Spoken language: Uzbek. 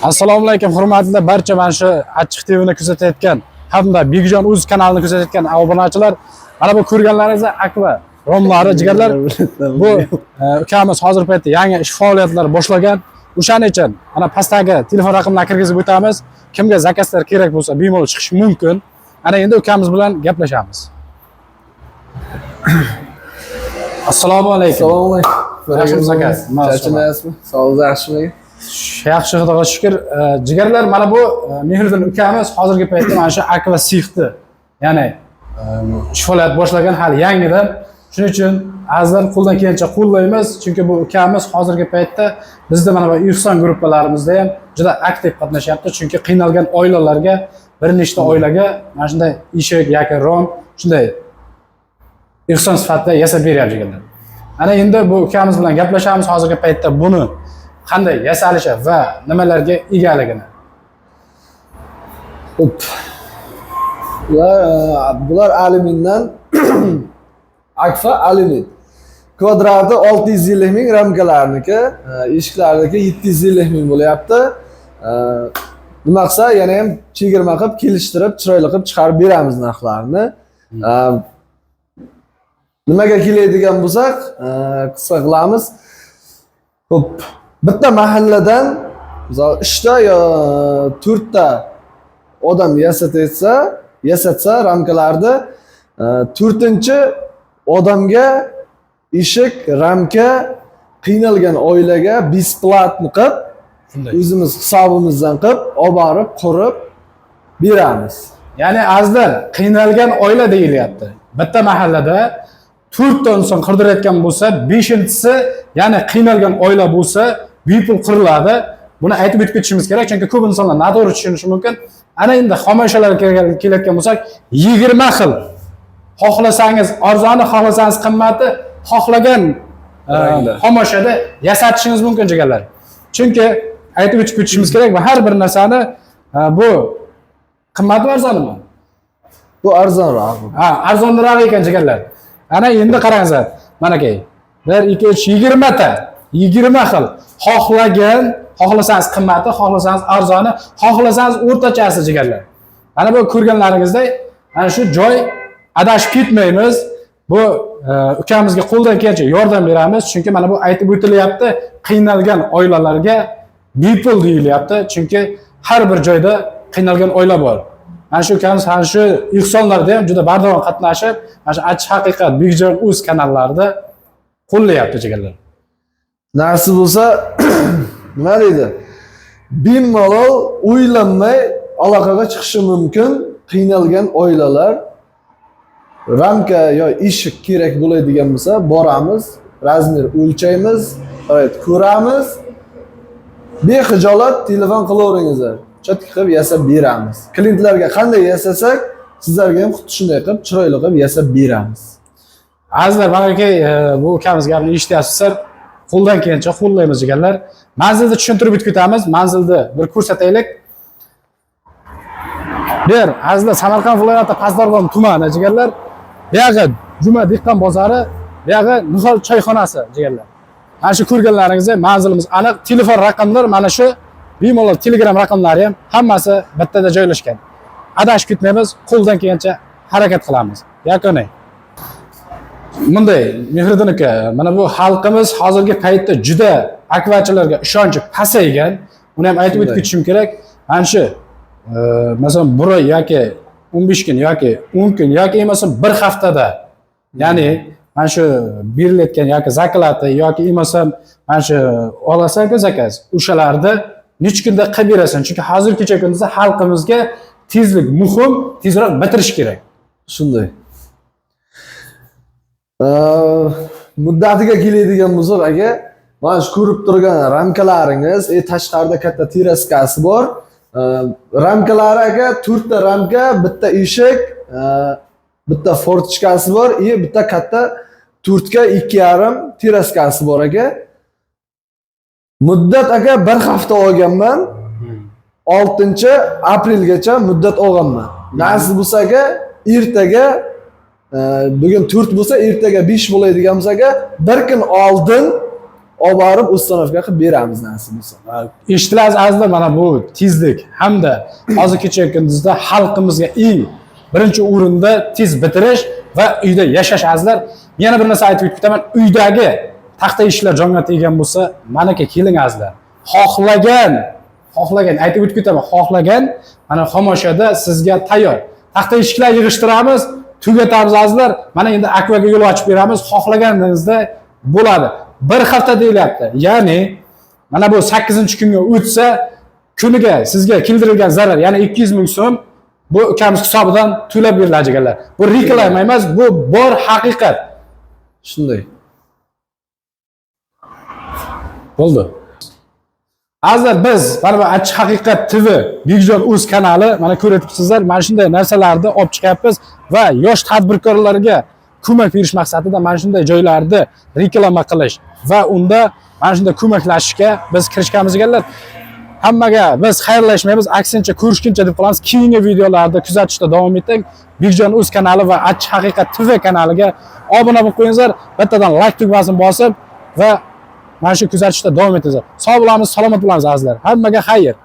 Assalomu alaykum hurmatli barcha mana shu Achchiq TVni kuzatayotgan hamda Bigjon Uz kanalini kuzatayotgan obunachilar. Mana bu ko'rganlaringiz akva romlari jigarlar. Bu ukamiz hozir paytda yangi ish faoliyatlari boshlagan. O'shaning uchun mana pastdagi telefon raqamlarini kirgizib o'tamiz. Kimga zakazlar kerak bo'lsa bemalol chiqish mumkin. Ana endi ukamiz bilan gaplashamiz. Assalomu alaykum. Assalomu alaykum. Yaxshimisiz aka? Charchamayapsizmi? Sog'ligingiz yaxshimi? Yaxshi xudoga shukr. Jigarlar mana bu Mehriddin ukamiz hozirgi paytda mana shu akva sixni, ya'ni ish faoliyat boshlagan hali yangidan. Shuning uchun azizlar qo'ldan kelgancha qo'llaymiz, chunki bu ukamiz hozirgi paytda bizda mana bu ihson gruppalarimizda ham juda aktiv qatnashyapti, chunki qiynalgan oilalarga, bir nechta oilaga mana shunday eshik yoki rom shunday ihson sifatida yasab beryapti jigarlar. Ana endi bu ukamiz bilan gaplashamiz hozirgi paytda buni qanday yasalishi va nimalarga egaligini. Bular alyumindan akfa alyumin. Kvadrati 650 ming, ramkalarniki, eshiklaridagi 750 ming bo'lyapti. Nima qilsa, yana ham chegirma qilib, kelishtirib, chiroyli qilib chiqarib beramiz narxlarini. Nimaga keladigan bo'lsak, qisqa qilamiz. Xo'p, bitta mahalladan 3 ta yo 4 ta odam yasatsa ramkalarni 4-chi odamga eshik, ramka qiynalgan oilaga besplatni qilib, o'zimiz hisobimizdan qilib, olib borib, qurib beramiz. Ya'ni azizlar, qiynalgan oila deyilyapti. Bitta mahallada 4 ta inson qirdirayotgan bo'lsa, 5-inchisi ya'ni qiynalgan oila bo'lsa, bepul qiriladi. Buni aytib o'tib ketishimiz kerak, chunki ko'p insonlar noto'g'ri tushunishi mumkin. Ana endi xomashyalarga kelayotgan bo'lsak, 20 xil. Xohlasangiz arzoni, xohlasangiz qimmati, xohlagan xomashada yasatishingiz mumkin jigarlar. Chunki aytib o'tib ketishimiz kerak va har bir narsani bu qimmatmi arzonmi? Bu arzonroq. Arzonroq ekan jigarlar. Ana endi qarangizlar. Mana aka. 1 2 3 20 ta. 20 xil. Xohlasangiz qimmati, xohlasangiz arzoni, xohlasangiz o'rtachasi jigarlar. Mana bu ko'rganlaringizdek, ana shu joy adashib ketmaymiz. Bu ukamizga qo'ldan kelgancha yordam beramiz, chunki mana bu aytib o'tilyapti, qiynalgan oilalarga bepul deyilyapti, chunki har bir joyda qiynalgan oila bor. Mana shu ukamiz ham shu ihsonlarda ham juda bardavom qatnashib, mana shu Achchiq haqiqat Bigjon Uz kanallarida qo'llayapti jigarlar. Narsa bo'lsa, nima deydi? Bemalol o'ylanmay aloqaga chiqishi mumkin qiynalgan oilalar. Ramka yo eshik kerak bo'ladigan bo'lsa, boramiz, razmer o'lchaymiz, ko'ramiz. Bexijolat telefon qilaveringizlar. Chatki qilib yasab beramiz. Klientlarga qanday yasasak, sizlarga ham xuddi shunday qilib, chiroyli qilib yasab beramiz. Azizlar, mana aka bu ukamiz gapini eshityapsizlar. Qo'ldan kelgancha qo'llaymiz jigarlar. Manzilni tushuntirib o'tib ketamiz. Manzilni bir ko'rsataylik. Bir, azizlar, Samarqand viloyati Pastdarg'om tumani jigarlar. Bu yerga Juma dehqon bozori, bu yerga Nihol choyxonasi jigarlar. Mana shu ko'rganlaringizdek manzilimiz aniq, telefon raqamlar mana shu, bemalol Telegram raqamlari ham hammasi bittada joylashgan. Adashib ketmaymiz, qo'ldan kelgancha harakat qilamiz. Yakuni. Bunday Mehriddin aka, mana bu xalqimiz hozirgi paytda juda akvachilarga ishonchi pasaygan. Uni ham aytib o'tib ketishim kerak. Mana shu masalan 1 oy yoki 15 kun yoki 10 kun yoki emasam 1 haftada, ya'ni mana shu berilayotgan yoki zakalati yoki emasam mana shu olasan-ku zakaz, o'shalarni necha kunda qilib berasan. Chunki hozirgacha kunda xalqimizga tezlik muhim, tezroq bitirish kerak. Shunday. Muddatiga keladigan bo'lsak, aka, mana shu ko'rib turgan ramkalaringiz, tashqarida katta teraskasi bor. Ramkalari aka 4 ta ramka, bitta eshik, bitta fortichkasi bor, bitta katta 4 ga 2,5 teraskasi bor aka. Muddat aka 1 hafta olganman. 6-aprelgacha muddat olganman. Nasib bo'lsa aka, ertaga bugun 4 bo'lsa, ertaga 5 bo'ladigan bo'lsa aka, 1 kun oldin olib borib ustanovka qilib beramiz nasib bo'lsa. Eshitilaringiz azizlar, mana bu tezlik hamda hozir kechagi kunduzda xalqimizga eng birinchi o'rinda tez bitirish va uyda yashash azizlar. Yana bir narsa aytib o'taman, uydagi taxta eshiklar jonga teggan bo'lsa, manaka keling azizlar. Xohlagan aytib o'tib ketaman, xohlagan mana xomoshada sizga tayyor. Taxta eshiklar yig'ishtiramiz, tugatamiz azizlar. Mana endi akvaga yo'l ochib beramiz, xohlaganingizda bo'ladi. Bir hafta deyilyapti. Ya'ni mana bu 8-kunga o'tsa, kuniga sizga keltirilgan zarar, ya'ni 200 ming so'm bu ukamiz hisobidan to'lab beriladi ekanlar. Bu reklama emas, bu bor haqiqat. Shunday. Bo'ldi. Azizlar, biz mana bu Achchiq Haqiqat TV Bigjon o'z kanali, mana ko'ryapsizlar, mana shunday narsalarni olib chiqyapmiz va yosh tadbirkorlarga ko'mak berish maqsadida mana shunday joylarda reklama qilish va unda mana shunday ko'maklashishga biz kirishganmiz ekanlar. Hammaga biz xayrlashmaymiz, aksincha ko'rishguncha deb qolamiz. Keyingi videolarda kuzatishda davom eting. Bigjon o'z kanali va Achchiq Haqiqat TV kanaliga obuna bo'lib qo'yinglar. Bittadan like tugmasini bosib va mana shu kuzatishda davom etinglar. Sog' bo'lamiz, salomat bo'lamiz azizlar. Hammaga xayr.